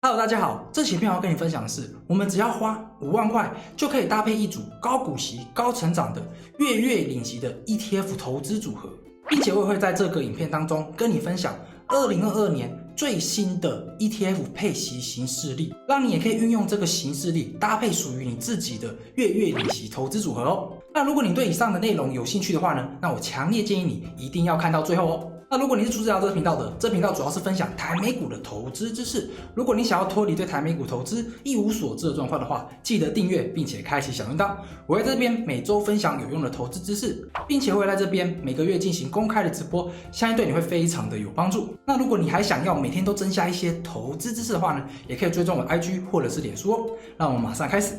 Hello， 大家好，这期片要跟你分享的是，我们只要花5万块就可以搭配一组高股息、高成长的月领息的 ETF 投资组合，并且我也会在这个影片当中跟你分享2022年最新的 ETF 配息行事历，让你也可以运用这个行事历搭配属于你自己的月领息投资组合哦。那如果你对以上的内容有兴趣的话呢，那我强烈建议你一定要看到最后哦。那如果你是初次来到这个频道的，这频道主要是分享台美股的投资知识。如果你想要脱离对台美股投资一无所知的状况的话，记得订阅并且开启小铃铛。我会在这边每周分享有用的投资知识，并且会在这边每个月进行公开的直播，相信对你会非常的有帮助。那如果你还想要每天都增加一些投资知识的话呢，也可以追踪我的 IG 或者是脸书哦。那我们马上开始。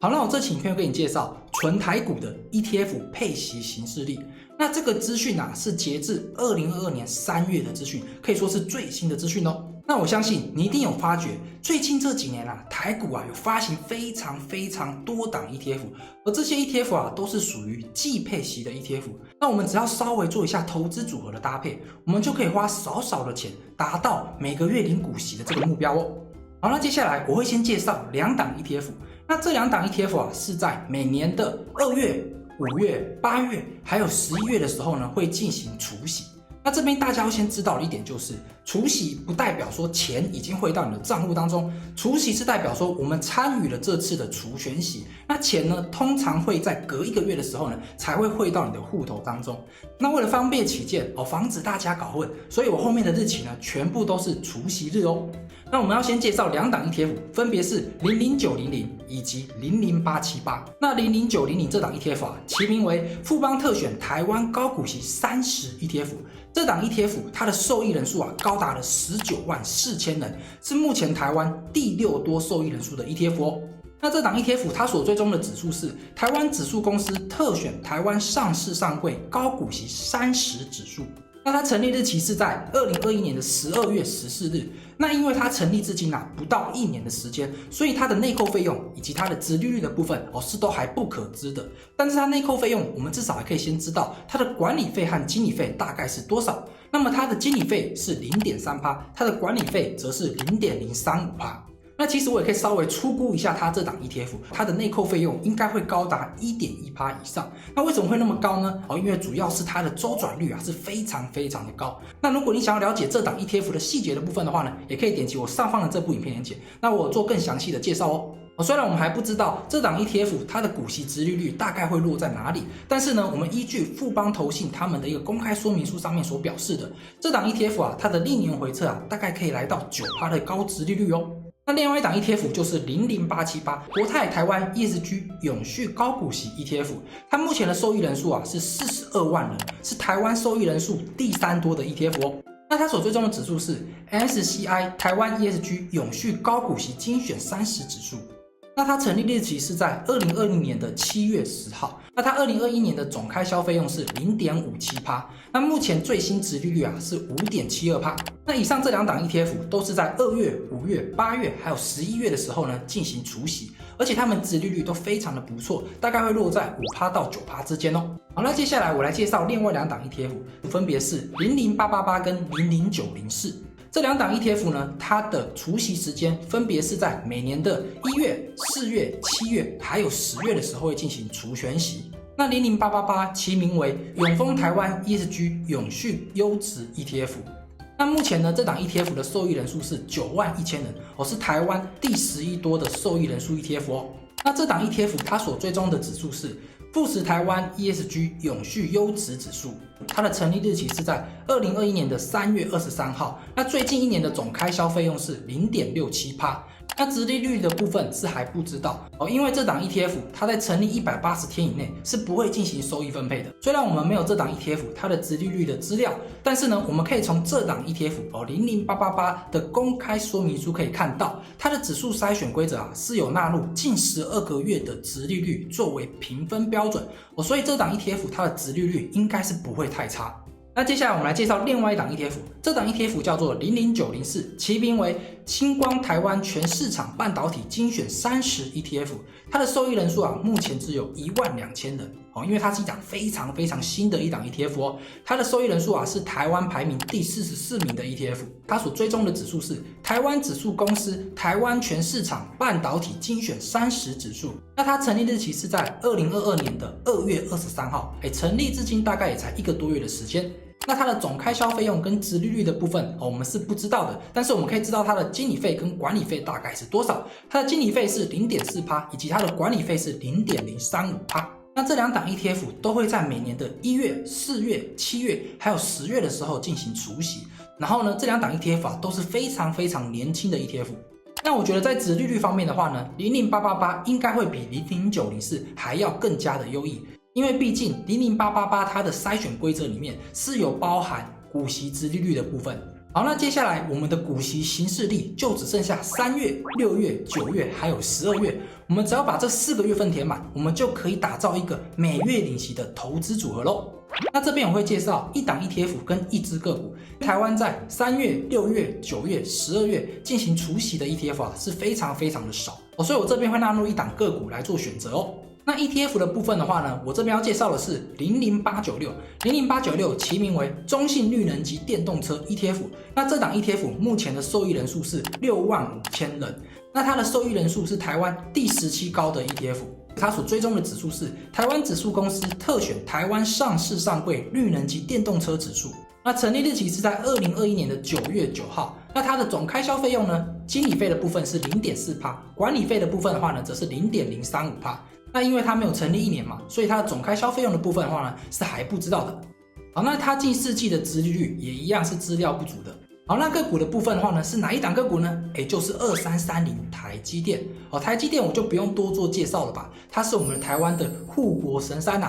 好，那我这期影片会给你介绍纯台股的 ETF 配息行事历。那这个资讯是截至2022年3月的资讯，可以说是最新的资讯哦。那我相信你一定有发觉，最近这几年台股有发行非常多档 ETF， 而这些 ETF 都是属于季配息的 ETF。那我们只要稍微做一下投资组合的搭配，我们就可以花少的钱达到每个月领股息的这个目标哦。好，那接下来我会先介绍2档 ETF。那这2档 ETF 是在每年的2月、5月、8月还有11月的时候呢，会进行除息。那这边大家要先知道的一点就是，除息不代表说钱已经汇到你的账户当中，除息是代表说我们参与了这次的除权息，那钱呢通常会在隔1个月的时候呢才会汇到你的户头当中。那为了方便起见防止大家搞混，所以我后面的日期呢全部都是除息日哦。那我们要先介绍2档 ETF， 分别是00900以及00878。那00900这档 ETF 其名为富邦特选台湾高股息30 ETF。这档 ETF 它的受益人数高达了19万4千人，是目前台湾第6多受益人数的 ETF 哦。那这档 ETF 它所追踪的指数是台湾指数公司特选台湾上市上柜高股息30指数。那它成立日期是在2021年的12月14日。那因为它成立至今不到1年的时间，所以它的内扣费用以及它的殖利率的部分是都还不可知的。但是它内扣费用，我们至少还可以先知道它的管理费和经理费大概是多少。那么它的经理费是 0.3%， 它的管理费则是 0.035%。那其实我也可以稍微初估一下它这档 ETF， 它的内扣费用应该会高达 1.1% 以上。那为什么会那么高呢？因为主要是它的周转率是非常的高。那如果你想要了解这档 ETF 的细节的部分的话呢，也可以点击我上方的这部影片连结，那我做更详细的介绍哦。虽然我们还不知道这档 ETF 它的股息殖利率大概会落在哪里，但是呢，我们依据富邦投信他们的一个公开说明书上面所表示的，这档 ETF 它的历年回测大概可以来到 9% 的高殖利率哦。那另外一档 ETF 就是00878国泰台湾 ESG 永续高股息 ETF， 它目前的受益人数是42万人，是台湾受益人数第3多的 ETF 哦。那它所追踪的指数是 MSCI 台湾 ESG 永续高股息精选30指数。那它成立日期是在2020年的7月10号。那它2021年的总开销费用是 0.57%， 那目前最新殖利率是 5.72%。那以上这2档 ETF 都是在2月、5月、8月还有11月的时候呢进行除息，而且它们殖利率都非常的不错，大概会落在 5% 到 9% 之间哦。好，那接下来我来介绍另外2档 ETF， 分别是00888跟00904。这2档 ETF 呢，它的除息时间分别是在每年的1月、4月、7月还有10月的时候会进行除权息。那00888其名为永丰台湾 ESG 永续优质 ETF。那目前呢，这档 ETF 的受益人数是9万1千人，是台湾第11多的受益人数 ETF 哦。那这档 ETF 它所追踪的指数是富时台湾 ESG 永续优质指数，它的成立日期是在2021年的3月23号。那最近1年的总开销费用是 0.67%。那殖利率的部分是还不知道因为这档 ETF 它在成立180天以内是不会进行收益分配的。虽然我们没有这档 ETF 它的殖利率的资料，但是呢，我们可以从这档 ETF 00888的公开说明书可以看到，它的指数筛选规则是有纳入近12个月的殖利率作为评分标准所以这档 ETF 它的殖利率应该是不会太差。那接下来我们来介绍另外一档 ETF， 这档 ETF 叫做00904，其名为星光台湾全市场半导体精选30 ETF， 它的受益人数目前只有12000人因为它是一档非常新的一档 ETF 它的受益人数是台湾排名第44名的 ETF， 它所追踪的指数是台湾指数公司台湾全市场半导体精选30指数。那它成立日期是在2022年的2月23号，成立至今大概也才1个多月的时间。那它的总开销费用跟殖利率的部分我们是不知道的，但是我们可以知道它的经理费跟管理费大概是多少。它的经理费是 0.4%， 以及它的管理费是 0.035%。那这两档 ETF 都会在每年的1月、4月、7月还有10月的时候进行除息。然后呢，这两档 ETF 都是非常年轻的 ETF。那我觉得在殖利率方面的话呢，00888应该会比00904还要更加的优异，因为毕竟00888它的筛选规则里面是有包含股息殖利率的部分。好，那接下来我们的股息行事历就只剩下3月、6月、9月还有12月，我们只要把这4个月份填满，我们就可以打造一个每月领息的投资组合咯。那这边我会介绍一档 ETF 跟一只个股。台湾在3月、6月、9月、12月进行除息的 ETF 是非常的少所以我这边会纳入一档个股来做选择那 ETF 的部分的话呢，我这边要介绍的是00896其名为中信绿能及电动车 ETF。 那这档 ETF 目前的受益人数是65000人，那它的受益人数是台湾第17高的 ETF， 它所追踪的指数是台湾指数公司特选台湾上市上柜绿能及电动车指数。那成立日期是在2021年的9月9号。那它的总开销费用呢，经理费的部分是 0.4%， 管理费的部分的话呢，则是 0.035%。那因为它没有成立1年嘛，所以它的总开销费用的部分的话呢，是还不知道的。好，那它近4季的殖利率也一样是资料不足的。好，那个股的部分的话呢，是哪一档个股呢？就是2330台积电。台积电我就不用多做介绍了吧，它是我们台湾的护国神山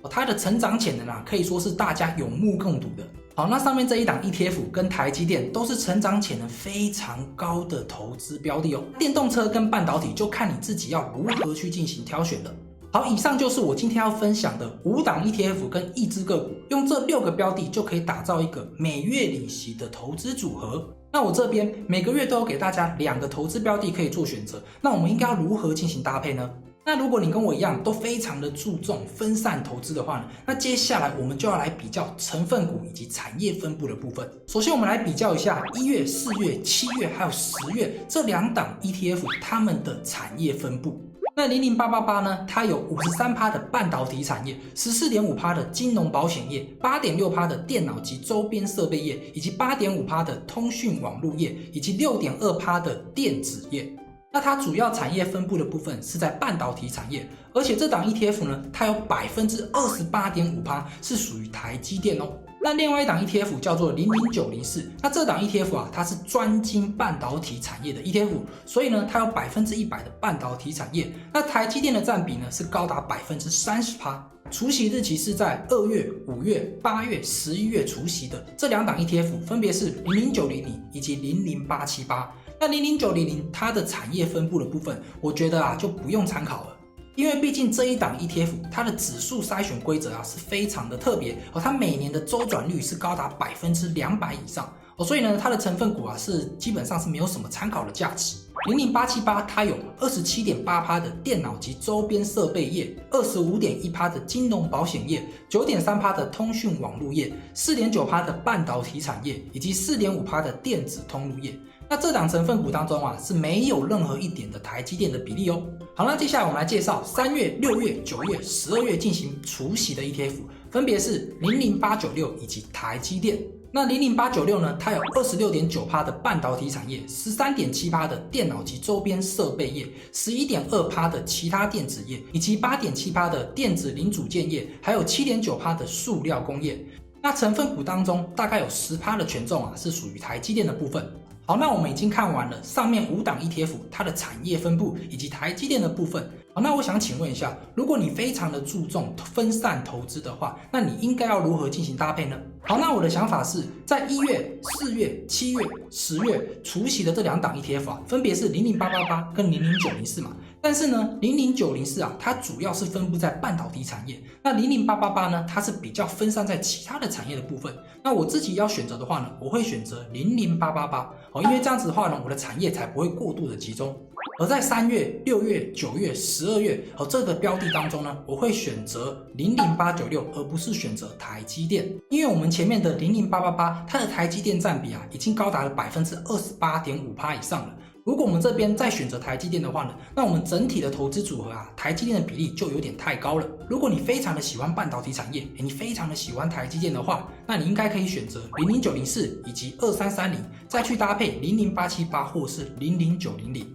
它的成长潜能可以说是大家有目共睹的。好，那上面这一档 ETF 跟台积电都是成长潜能非常高的投资标的电动车跟半导体就看你自己要如何去进行挑选了。好，以上就是我今天要分享的5档 ETF 跟1只个股，用这6个标的就可以打造一个每月领息的投资组合。那我这边每个月都有给大家2个投资标的可以做选择，那我们应该要如何进行搭配呢？那如果你跟我一样都非常的注重分散投资的话呢，那接下来我们就要来比较成分股以及产业分布的部分。首先我们来比较一下1月、4月、7月还有10月这2档 ETF 它们的产业分布。那00888呢，它有 53% 的半导体产业， 14.5% 的金融保险业， 8.6% 的电脑及周边设备业，以及 8.5% 的通讯网络业，以及 6.2% 的电子业。那它主要产业分布的部分是在半导体产业，而且这档 ETF 呢，它有 28.5% 是属于台积电那另外一档 ETF 叫做00904，那这档 ETF 它是专精半导体产业的 ETF， 所以呢它有 100% 的半导体产业。那台积电的占比呢是高达 30%。除息日期是在2月、5月、8月、11月除息的这2档 ETF 分别是00900以及00878。那00900它的产业分布的部分，我觉得就不用参考了，因为毕竟这一档 ETF 它的指数筛选规则是非常的特别它每年的周转率是高达200%以上所以呢它的成分股是基本上是没有什么参考的价值。00878它有 27.8% 的电脑及周边设备业， 25.1% 的金融保险业， 9.3% 的通讯网络业， 4.9% 的半导体产业，以及 4.5% 的电子通路业。那这档成分股当中是没有任何一点的台积电的比例好，那接下来我们来介绍3月、6月、9月、12月进行除息的 ETF， 分别是00896以及台积电。那00896呢，它有 26.9% 的半导体产业， 13.7% 的电脑及周边设备业， 11.2% 的其他电子业，以及 8.7% 的电子零组件业，还有 7.9% 的塑料工业。那成分股当中大概有 10% 的权重是属于台积电的部分。好，那我们已经看完了上面5档 ETF 它的产业分布以及台积电的部分。好，那我想请问一下，如果你非常的注重分散投资的话，那你应该要如何进行搭配呢？好，那我的想法是在1月、4月、7月、10月除息的这2档 ETF 分别是00888跟00904但是呢，00904啊，它主要是分布在半导体产业，那00888呢，它是比较分散在其他的产业的部分。那我自己要选择的话呢，我会选择00888因为这样子的话呢，我的产业才不会过度的集中。而在3月、6月、9月、12月这个标的当中呢，我会选择00896，而不是选择台积电，因为我们前面的00888，它的台积电占比啊，已经高达了28.5%以上了。如果我们这边再选择台积电的话呢，那我们整体的投资组合啊，台积电的比例就有点太高了。如果你非常的喜欢半导体产业，你非常的喜欢台积电的话，那你应该可以选择00904以及2330，再去搭配00878或是00900。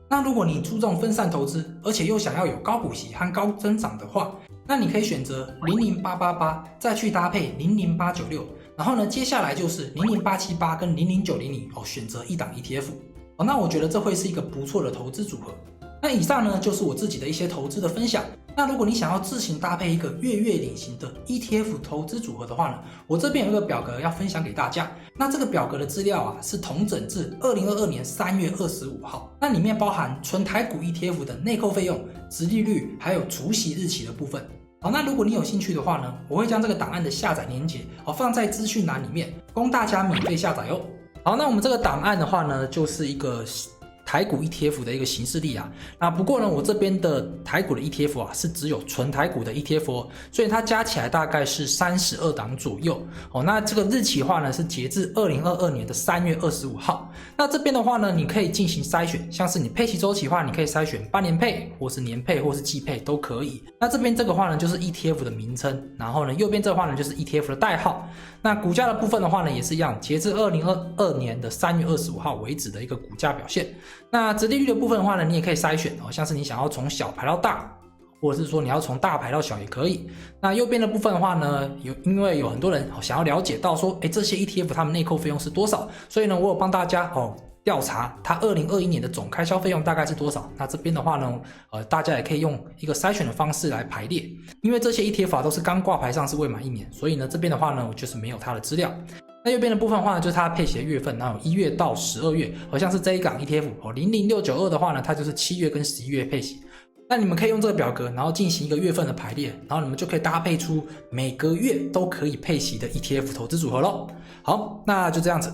那如果你注重分散投资，而且又想要有高股息和高增长的话，那你可以选择00888，再去搭配00896，然后呢，接下来就是00878跟00900选择一档 ETF。那我觉得这会是一个不错的投资组合。那以上呢就是我自己的一些投资的分享。那如果你想要自行搭配一个月领型的 ETF 投资组合的话呢，我这边有一个表格要分享给大家。那这个表格的资料啊是统整至2022年3月25号，那里面包含纯台股 ETF 的内扣费用、殖利率还有除息日期的部分。那如果你有兴趣的话呢，我会将这个档案的下载连结放在资讯栏里面，供大家免费下载哦。好，那我们这个档案的话呢，就是一个台股 ETF 的一个形式例啊。那不过呢，我这边的台股的 ETF 啊，是只有纯台股的 ETF 所以它加起来大概是32档左右。那这个日期的话呢，是截至2022年的3月25号。那这边的话呢，你可以进行筛选，像是你配息周期的话，你可以筛选半年配，或是年配，或是季配都可以。那这边这个话呢，就是 ETF 的名称，然后呢，右边这个话呢，就是 ETF 的代号。那股价的部分的话呢，也是一样，截至2022年的3月25号为止的一个股价表现。那殖利率的部分的话呢，你也可以筛选像是你想要从小排到大，或者是说你要从大排到小也可以。那右边的部分的话呢，因为有很多人想要了解到说，这些 ETF 他们内扣费用是多少，所以呢，我有帮大家调查它2021年的总开销费用大概是多少。那这边的话呢，大家也可以用一个筛选的方式来排列，因为这些 ETF 都是刚挂牌上市未满1年，所以呢，这边的话呢，我就是没有它的资料。那右边的部分的话呢，就是它配息的月份，然后1月到12月，好像是这一档 ETF 00692的话呢，它就是7月跟11月配息。那你们可以用这个表格，然后进行一个月份的排列，然后你们就可以搭配出每个月都可以配息的 ETF 投资组合咯。好，那就这样子。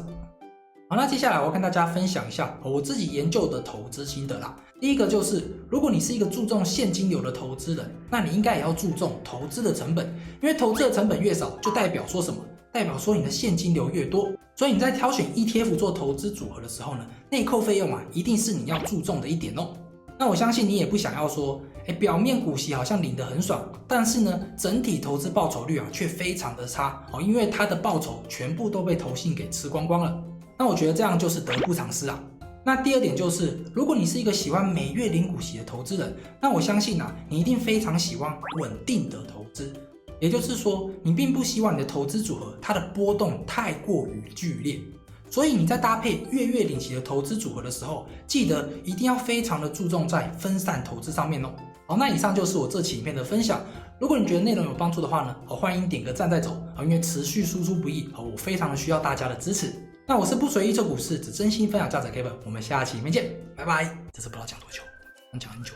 好，那接下来我要跟大家分享一下我自己研究的投资心得啦。第一个就是，如果你是一个注重现金流的投资人，那你应该也要注重投资的成本，因为投资的成本越少，就代表说什么？代表说你的现金流越多。所以你在挑选 ETF 做投资组合的时候呢，内扣费用一定是你要注重的一点哦。那我相信你也不想要说，表面股息好像领得很爽，但是呢，整体投资报酬率却非常的差因为它的报酬全部都被投信给吃光光了。那我觉得这样就是得不偿失啊。那第二点就是，如果你是一个喜欢每月领股息的投资人，那我相信你一定非常喜欢稳定的投资。也就是说，你并不希望你的投资组合它的波动太过于剧烈，所以你在搭配月领息的投资组合的时候，记得一定要非常的注重在分散投资上面哦。好，那以上就是我这期影片的分享。如果你觉得内容有帮助的话呢，欢迎点个赞再走因为持续输出不易我非常的需要大家的支持。那我是不随意做股市，只真心分享价值 Kevin， 我们下期影片见，拜拜。这次不知道讲多久，能讲很久。